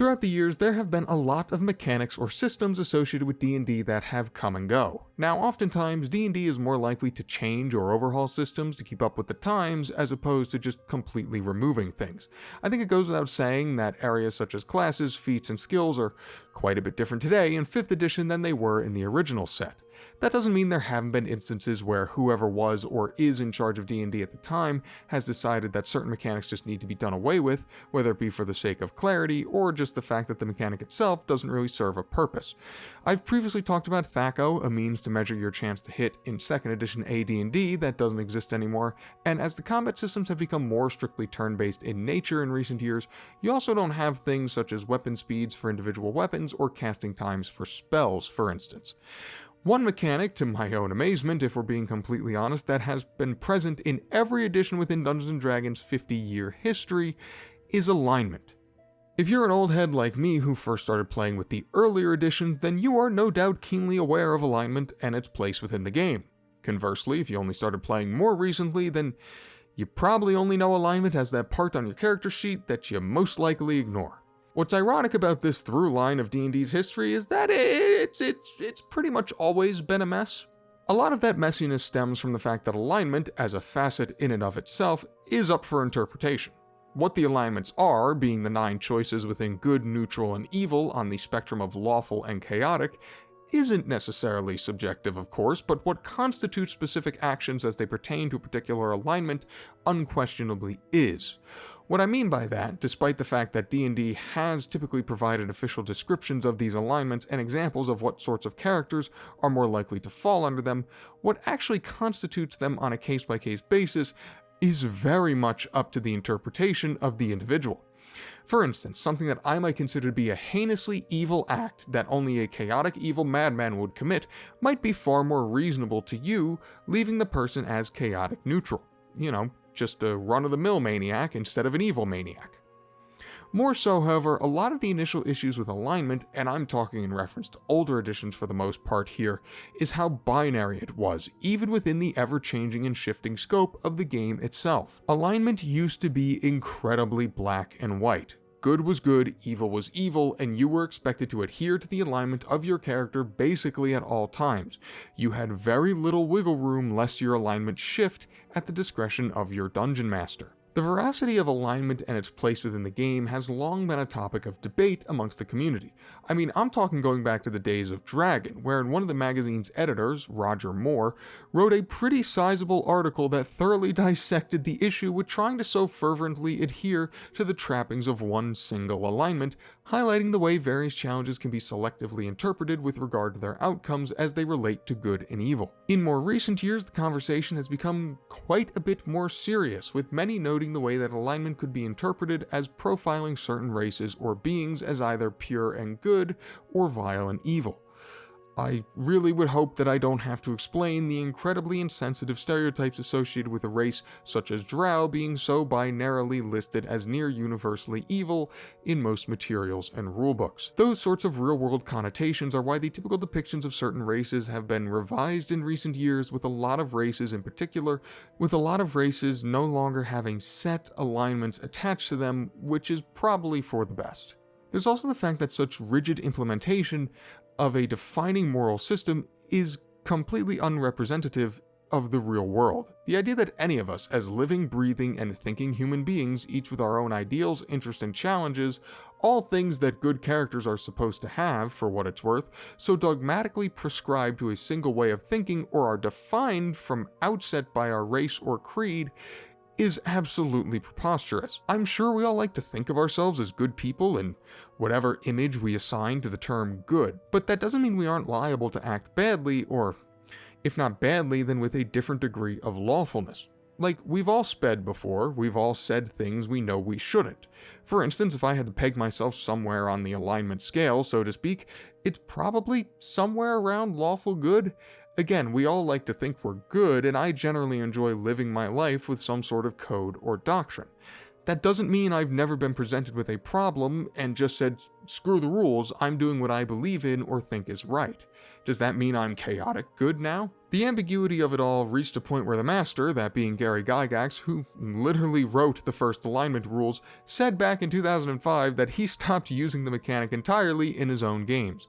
Throughout the years, there have been a lot of mechanics or systems associated with D&D that have come and go. Now, oftentimes, D&D is more likely to change or overhaul systems to keep up with the times, as opposed to just completely removing things. I think it goes without saying that areas such as classes, feats, and skills are quite a bit different today in 5th edition than they were in the original set. That doesn't mean there haven't been instances where whoever was or is in charge of D&D at the time has decided that certain mechanics just need to be done away with, whether it be for the sake of clarity or just the fact that the mechanic itself doesn't really serve a purpose. I've previously talked about THAC0, a means to measure your chance to hit in 2nd edition AD&D that doesn't exist anymore, and as the combat systems have become more strictly turn-based in nature in recent years, you also don't have things such as weapon speeds for individual weapons or casting times for spells, for instance. One mechanic, to my own amazement if we're being completely honest, that has been present in every edition within Dungeons & Dragons' 50-year history is alignment. If you're an old head like me who first started playing with the earlier editions, then you are no doubt keenly aware of alignment and its place within the game. Conversely, if you only started playing more recently, then you probably only know alignment as that part on your character sheet that you most likely ignore. What's ironic about this through line of D&D's history is that it's pretty much always been a mess. A lot of that messiness stems from the fact that alignment, as a facet in and of itself, is up for interpretation. What the alignments are, being the 9 choices within good, neutral, and evil on the spectrum of lawful and chaotic, isn't necessarily subjective, of course, but what constitutes specific actions as they pertain to a particular alignment unquestionably is. What I mean by that, despite the fact that D&D has typically provided official descriptions of these alignments and examples of what sorts of characters are more likely to fall under them, what actually constitutes them on a case-by-case basis is very much up to the interpretation of the individual. For instance, something that I might consider to be a heinously evil act that only a chaotic evil madman would commit might be far more reasonable to you, leaving the person as chaotic neutral. You know, just a run-of-the-mill maniac instead of an evil maniac. More so, however, a lot of the initial issues with alignment, and I'm talking in reference to older editions for the most part here, is how binary it was, even within the ever-changing and shifting scope of the game itself. Alignment used to be incredibly black and white. Good was good, evil was evil, and you were expected to adhere to the alignment of your character basically at all times. You had very little wiggle room lest your alignment shift at the discretion of your dungeon master. The veracity of alignment and its place within the game has long been a topic of debate amongst the community. I mean, I'm talking going back to the days of Dragon, where one of the magazine's editors, Roger Moore, wrote a pretty sizable article that thoroughly dissected the issue with trying to so fervently adhere to the trappings of one single alignment, highlighting the way various challenges can be selectively interpreted with regard to their outcomes as they relate to good and evil. In more recent years, the conversation has become quite a bit more serious, with many noting the way that alignment could be interpreted as profiling certain races or beings as either pure and good or vile and evil. I really would hope that I don't have to explain the incredibly insensitive stereotypes associated with a race such as Drow being so binarily listed as near universally evil in most materials and rulebooks. Those sorts of real-world connotations are why the typical depictions of certain races have been revised in recent years, with a lot of races in particular, with a lot of races no longer having set alignments attached to them, which is probably for the best. There's also the fact that such rigid implementation of a defining moral system is completely unrepresentative of the real world. The idea that any of us, as living, breathing, and thinking human beings, each with our own ideals, interests, and challenges, all things that good characters are supposed to have, for what it's worth, so dogmatically prescribe to a single way of thinking or are defined from outset by our race or creed, is absolutely preposterous. I'm sure we all like to think of ourselves as good people in whatever image we assign to the term good, but that doesn't mean we aren't liable to act badly, or if not badly, then with a different degree of lawfulness. Like, we've all sped before, we've all said things we know we shouldn't. For instance, if I had to peg myself somewhere on the alignment scale, so to speak, it's probably somewhere around lawful good. Again, we all like to think we're good, and I generally enjoy living my life with some sort of code or doctrine. That doesn't mean I've never been presented with a problem and just said, screw the rules, I'm doing what I believe in or think is right. Does that mean I'm chaotic good now? The ambiguity of it all reached a point where the master, that being Gary Gygax, who literally wrote the first alignment rules, said back in 2005 that he stopped using the mechanic entirely in his own games.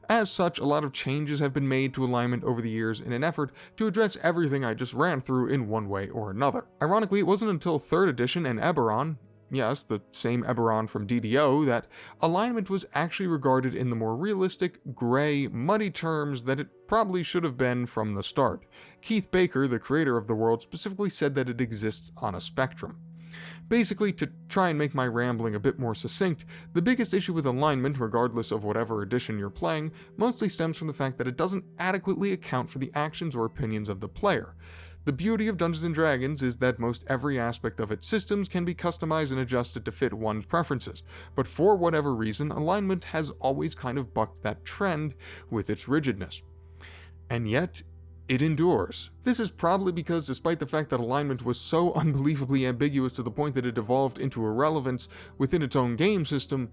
As such, a lot of changes have been made to alignment over the years in an effort to address everything I just ran through in one way or another. Ironically, it wasn't until 3rd edition and Eberron, yes, the same Eberron from DDO, that alignment was actually regarded in the more realistic, gray, muddy terms that it probably should have been from the start. Keith Baker, the creator of the world, specifically said that it exists on a spectrum. Basically, to try and make my rambling a bit more succinct, the biggest issue with alignment, regardless of whatever edition you're playing, mostly stems from the fact that it doesn't adequately account for the actions or opinions of the player. The beauty of Dungeons & Dragons is that most every aspect of its systems can be customized and adjusted to fit one's preferences, but for whatever reason, alignment has always kind of bucked that trend with its rigidness. And yet, it endures. This is probably because despite the fact that alignment was so unbelievably ambiguous to the point that it evolved into irrelevance within its own game system,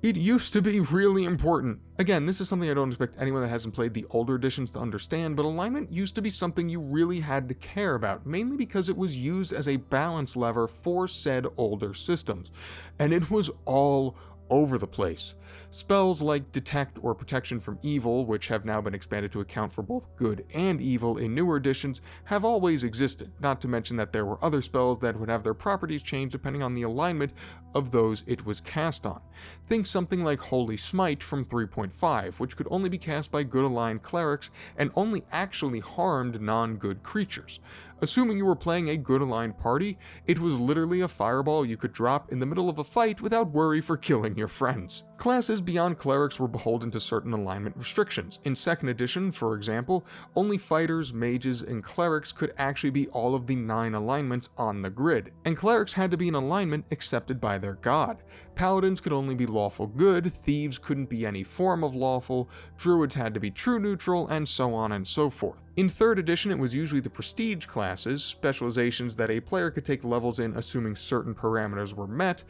it used to be really important. Again, this is something I don't expect anyone that hasn't played the older editions to understand, but alignment used to be something you really had to care about, mainly because it was used as a balance lever for said older systems. And it was all over the place. Spells like Detect or Protection from Evil, which have now been expanded to account for both good and evil in newer editions, have always existed, not to mention that there were other spells that would have their properties changed depending on the alignment of those it was cast on. Think something like Holy Smite from 3.5, which could only be cast by good aligned clerics and only actually harmed non-good creatures. Assuming you were playing a good aligned party, it was literally a fireball you could drop in the middle of a fight without worry for killing your friends. Classes beyond clerics were beholden to certain alignment restrictions. In 2nd edition, for example, only fighters, mages, and clerics could actually be all of the 9 alignments on the grid, and clerics had to be in alignment accepted by their god. Paladins could only be lawful good, thieves couldn't be any form of lawful, druids had to be true neutral, and so on and so forth. In 3rd edition, it was usually the prestige classes, specializations that a player could take levels in assuming certain parameters were met,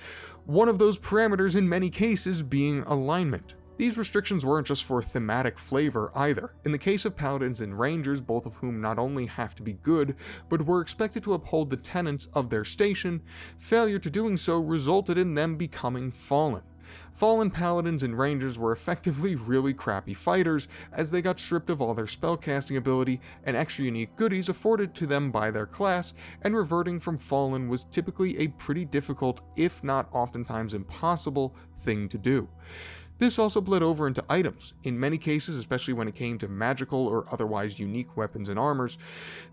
one of those parameters in many cases being alignment. These restrictions weren't just for thematic flavor either. In the case of paladins and rangers, both of whom not only have to be good, but were expected to uphold the tenets of their station, failure to doing so resulted in them becoming fallen. Fallen paladins and rangers were effectively really crappy fighters, as they got stripped of all their spellcasting ability and extra unique goodies afforded to them by their class, and reverting from fallen was typically a pretty difficult, if not oftentimes impossible, thing to do. This also bled over into items. In many cases, especially when it came to magical or otherwise unique weapons and armors,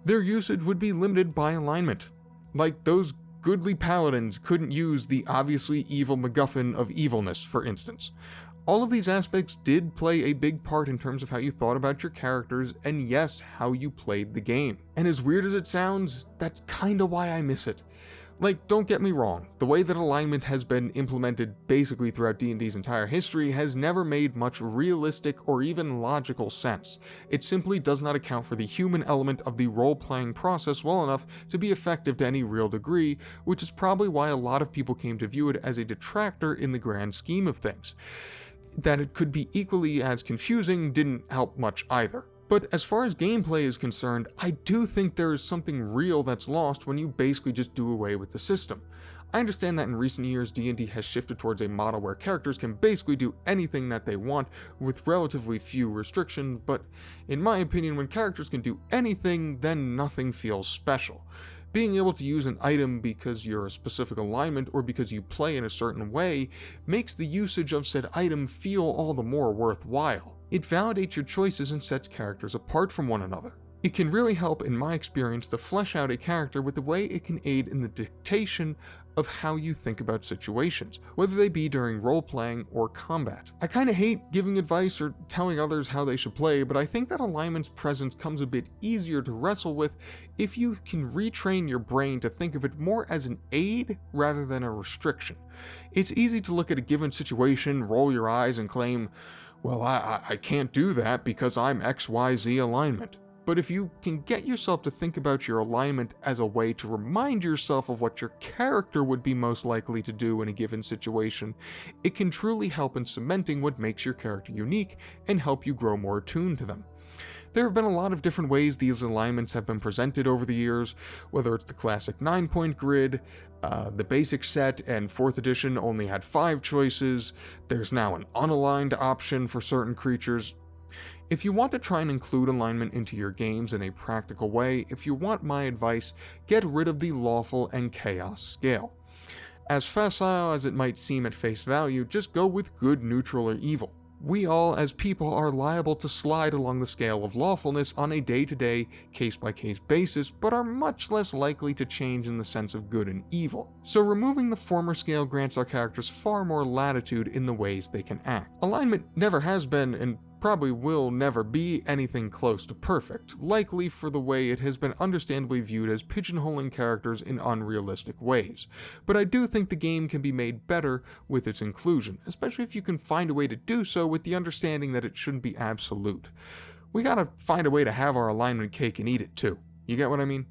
their usage would be limited by alignment. Like those goodly paladins couldn't use the obviously evil MacGuffin of evilness, for instance. All of these aspects did play a big part in terms of how you thought about your characters, and yes, how you played the game. And as weird as it sounds, that's kinda why I miss it. Like, don't get me wrong, the way that alignment has been implemented basically throughout D&D's entire history has never made much realistic or even logical sense. It simply does not account for the human element of the role-playing process well enough to be effective to any real degree, which is probably why a lot of people came to view it as a detractor in the grand scheme of things. That it could be equally as confusing didn't help much either. But as far as gameplay is concerned, I do think there is something real that's lost when you basically just do away with the system. I understand that in recent years D&D has shifted towards a model where characters can basically do anything that they want with relatively few restrictions, but in my opinion, when characters can do anything, then nothing feels special. Being able to use an item because you're a specific alignment or because you play in a certain way makes the usage of said item feel all the more worthwhile. It validates your choices and sets characters apart from one another. It can really help, in my experience, to flesh out a character with the way it can aid in the dictation of how you think about situations, whether they be during role-playing or combat. I kinda hate giving advice or telling others how they should play, but I think that alignment's presence comes a bit easier to wrestle with if you can retrain your brain to think of it more as an aid rather than a restriction. It's easy to look at a given situation, roll your eyes, and claim, well, I can't do that because I'm XYZ alignment. but if you can get yourself to think about your alignment as a way to remind yourself of what your character would be most likely to do in a given situation, it can truly help in cementing what makes your character unique and help you grow more attuned to them. There have been a lot of different ways these alignments have been presented over the years, whether it's the classic 9-point grid, the basic set and 4th edition only had 5 choices, there's now an unaligned option for certain creatures. If you want to try and include alignment into your games in a practical way, if you want my advice, get rid of the lawful and chaos scale. As facile as it might seem at face value, just go with good, neutral, or evil. We all, as people, are liable to slide along the scale of lawfulness on a day-to-day, case-by-case basis, but are much less likely to change in the sense of good and evil. So removing the former scale grants our characters far more latitude in the ways they can act. Alignment never has been, and probably will never be, anything close to perfect, likely for the way it has been understandably viewed as pigeonholing characters in unrealistic ways. But I do think the game can be made better with its inclusion, especially if you can find a way to do so with the understanding that it shouldn't be absolute. We gotta find a way to have our alignment cake and eat it too. You get what I mean?